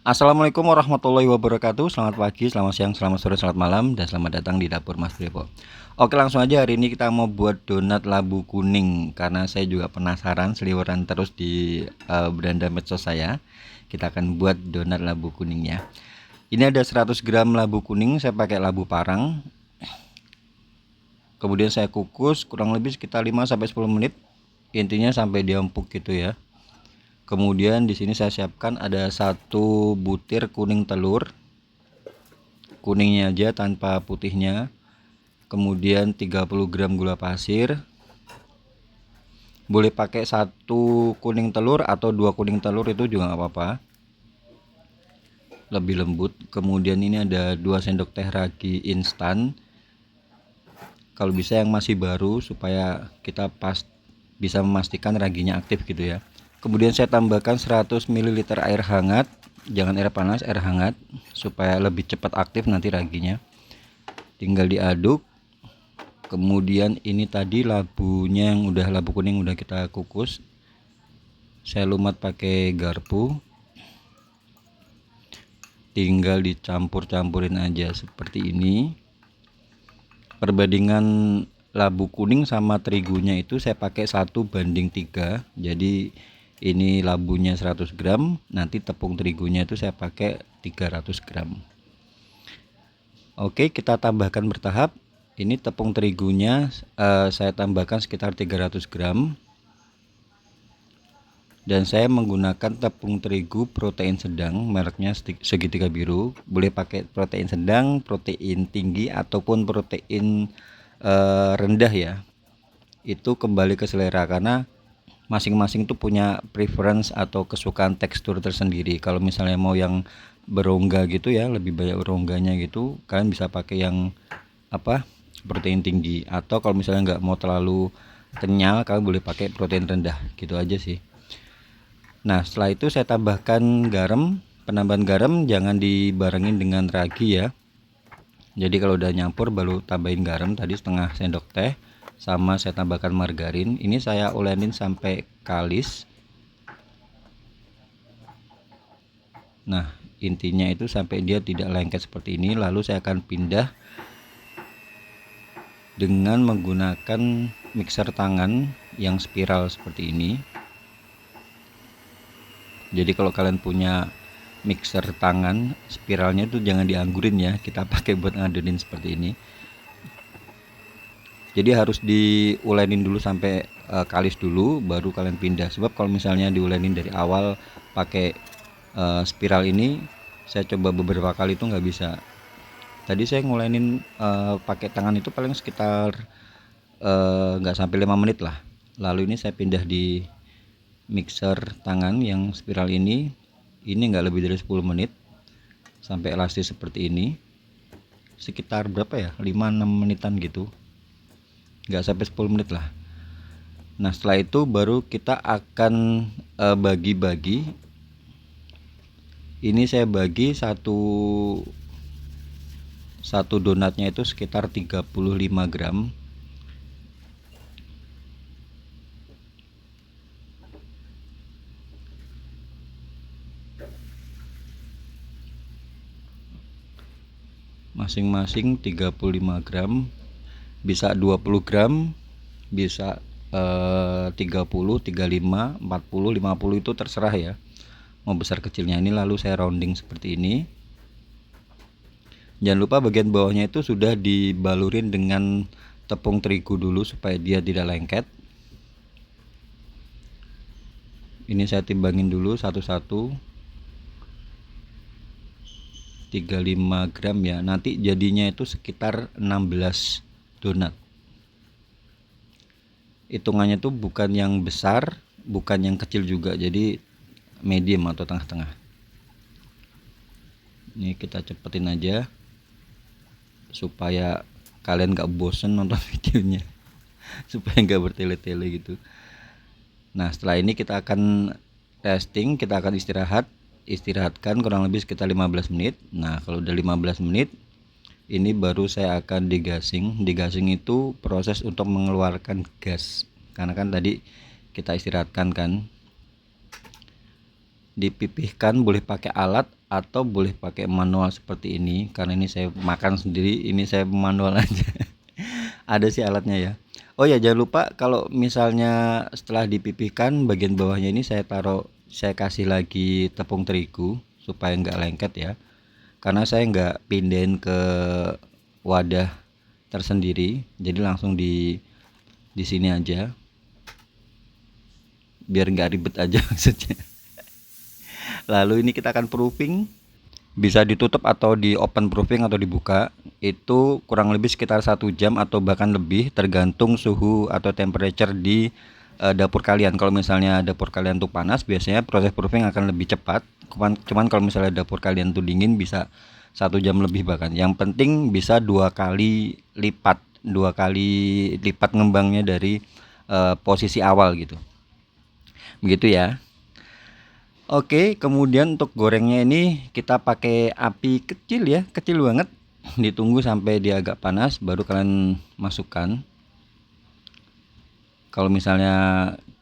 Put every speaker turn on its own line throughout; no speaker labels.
Assalamualaikum warahmatullahi wabarakatuh. Selamat pagi, selamat siang, selamat sore, selamat malam, dan selamat datang di dapur Mas Brepo. Oke, langsung aja. Hari ini kita mau buat donat labu kuning karena saya juga penasaran, seliweran terus di beranda medsos saya. Kita akan buat donat labu kuning ya. Ini ada 100 gram labu kuning, saya pakai labu parang. Kemudian saya kukus kurang lebih sekitar 5-10 menit. Intinya sampai dia empuk gitu ya. Kemudian di sini saya siapkan ada 1 butir kuning telur, kuningnya aja tanpa putihnya. Kemudian 30 gram gula pasir. Boleh pakai 1 kuning telur atau 2 kuning telur, itu juga nggak apa-apa, lebih lembut. Kemudian ini ada 2 sendok teh ragi instan, kalau bisa yang masih baru supaya kita bisa memastikan raginya aktif gitu ya. Kemudian saya tambahkan 100 ml air hangat, jangan air panas, air hangat, supaya lebih cepat aktif nanti raginya. Tinggal diaduk. Kemudian ini tadi labunya yang labu kuning udah kita kukus, saya lumat pakai garpu, tinggal dicampur-campurin aja seperti ini. Perbandingan labu kuning sama terigunya itu saya pakai 1:3, jadi ini labunya 100 gram, nanti tepung terigunya itu saya pakai 300 gram. Oke, kita tambahkan bertahap. Ini tepung terigunya saya tambahkan sekitar 300 gram, dan saya menggunakan tepung terigu protein sedang, mereknya segitiga biru. Boleh pakai protein sedang, protein tinggi, ataupun protein rendah ya, itu kembali ke selera, karena masing-masing tuh punya preference atau kesukaan tekstur tersendiri. Kalau misalnya mau yang berongga gitu ya, lebih banyak rongganya gitu, kalian bisa pakai yang protein tinggi, atau kalau misalnya nggak mau terlalu kenyal, kalian boleh pakai protein rendah gitu aja sih. Nah, setelah itu saya tambahkan garam. Penambahan garam jangan dibarengin dengan ragi ya, jadi kalau udah nyampur baru tambahin garam tadi setengah sendok teh, sama saya tambahkan margarin. Ini saya ulenin sampai kalis. Nah, intinya itu sampai dia tidak lengket seperti ini. Lalu saya akan pindah dengan menggunakan mixer tangan yang spiral seperti ini. Jadi kalau kalian punya mixer tangan spiralnya itu jangan dianggurin ya, kita pakai buat ngadonin seperti ini. Jadi harus diulenin dulu sampai kalis dulu, baru kalian pindah. Sebab kalau misalnya diulenin dari awal pakai spiral ini, saya coba beberapa kali itu nggak bisa. Tadi saya ngulenin pakai tangan itu paling sekitar nggak sampai 5 menit lah. Lalu ini saya pindah di mixer tangan yang spiral ini nggak lebih dari 10 menit sampai elastis seperti ini. Sekitar berapa ya, 5-6 menitan gitu, nggak sampai 10 menit lah. Nah, setelah itu baru kita akan bagi-bagi. Ini saya bagi satu donatnya itu sekitar 35 gram. Masing-masing 35 gram, bisa 20 gram, bisa 30, 35, 40, 50, itu terserah ya mau besar kecilnya. Ini lalu saya rounding seperti ini. Jangan lupa bagian bawahnya itu sudah dibalurin dengan tepung terigu dulu supaya dia tidak lengket. Ini saya timbangin dulu satu-satu, 35 gram ya, nanti jadinya itu sekitar 16 donat. Hitungannya tuh bukan yang besar, bukan yang kecil juga, jadi medium atau tengah-tengah. Ini kita cepetin aja supaya kalian gak bosen nonton videonya, supaya gak bertele-tele gitu. Nah, setelah ini kita akan resting, kita akan istirahatkan kurang lebih sekitar 15 menit. Nah, kalau udah 15 menit ini baru saya akan digasing. Digasing itu proses untuk mengeluarkan gas, karena kan tadi kita istirahatkan kan. dipipihkan, boleh pakai alat atau boleh pakai manual seperti ini. Karena ini saya makan sendiri, ini saya manual aja. Ada sih alatnya ya. Oh ya, jangan lupa kalau misalnya setelah dipipihkan bagian bawahnya ini saya kasih lagi tepung terigu supaya nggak lengket ya. Karena saya nggak pindahin ke wadah tersendiri, jadi langsung di sini aja, biar nggak ribet aja maksudnya. Lalu ini kita akan proofing, bisa ditutup atau di open proofing atau dibuka. Itu kurang lebih sekitar 1 jam atau bahkan lebih, tergantung suhu atau temperature di dapur kalian. Kalau misalnya dapur kalian tuh panas, biasanya proses proofing akan lebih cepat. Cuman kalau misalnya dapur kalian tuh dingin, bisa 1 jam lebih bahkan. Yang penting bisa 2 kali lipat ngembangnya dari posisi awal gitu. Begitu ya. Oke, kemudian untuk gorengnya ini kita pakai api kecil ya, kecil banget. Ditunggu sampai dia agak panas, baru kalian masukkan. Kalau misalnya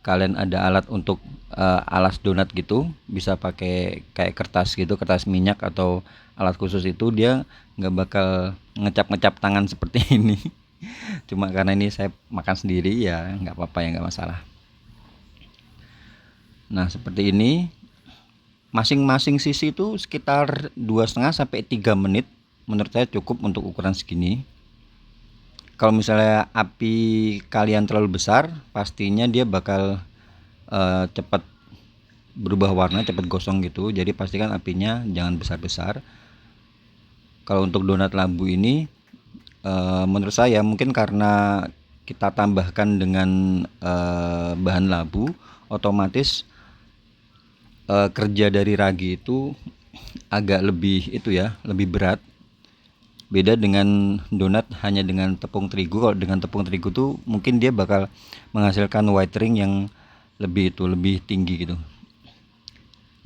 kalian ada alat untuk alas donat gitu, bisa pakai kayak kertas gitu, kertas minyak atau alat khusus itu, dia nggak bakal ngecap-ngecap tangan seperti ini. Cuma karena ini saya makan sendiri ya, nggak apa-apa ya, nggak masalah. Nah seperti ini. Masing-masing sisi itu sekitar 2,5 sampai 3 menit. Menurut saya cukup untuk ukuran segini. Kalau misalnya api kalian terlalu besar, pastinya dia bakal cepat berubah warna, cepat gosong gitu. Jadi pastikan apinya jangan besar-besar. Kalau untuk donat labu ini, menurut saya mungkin karena kita tambahkan dengan bahan labu, otomatis kerja dari ragi itu agak lebih lebih berat. Beda dengan donat hanya dengan tepung terigu. Kalau dengan tepung terigu tuh mungkin dia bakal menghasilkan white ring yang lebih tinggi gitu.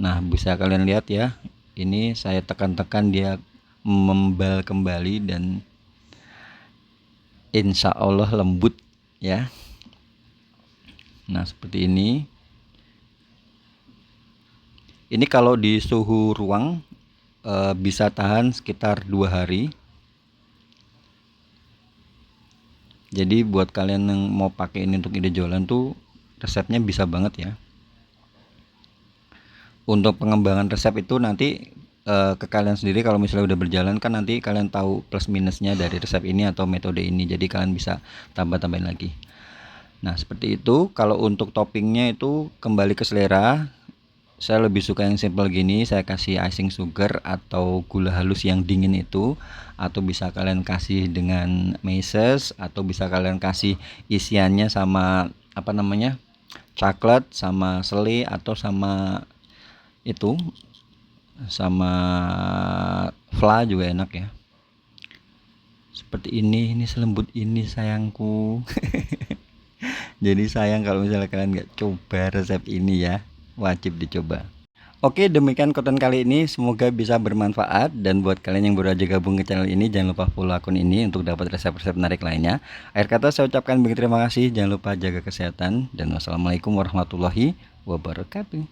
Nah bisa kalian lihat ya, ini saya tekan-tekan dia membal kembali dan insya Allah lembut ya. Nah seperti ini. Ini kalau di suhu ruang bisa tahan sekitar 2 hari. Jadi buat kalian yang mau pakai ini untuk ide jualan tuh resepnya bisa banget ya. Untuk pengembangan resep itu nanti ke kalian sendiri. Kalau misalnya udah berjalan kan nanti kalian tahu plus minusnya dari resep ini atau metode ini. Jadi kalian bisa tambah-tambahin lagi. Nah seperti itu. Kalau untuk toppingnya itu kembali ke selera. Saya lebih suka yang simple gini, saya kasih icing sugar atau gula halus yang dingin itu, atau bisa kalian kasih dengan meses, atau bisa kalian kasih isiannya sama apa namanya, coklat sama selai, atau sama itu sama fla juga enak ya. Seperti ini selembut ini sayangku. Jadi sayang kalau misalnya kalian nggak coba resep ini ya, wajib dicoba. Oke, demikian konten kali ini, semoga bisa bermanfaat. Dan buat kalian yang baru aja gabung ke channel ini, jangan lupa follow akun ini untuk dapat resep-resep menarik lainnya. Akhir kata saya ucapkan banyak terima kasih, jangan lupa jaga kesehatan, dan wassalamualaikum warahmatullahi wabarakatuh.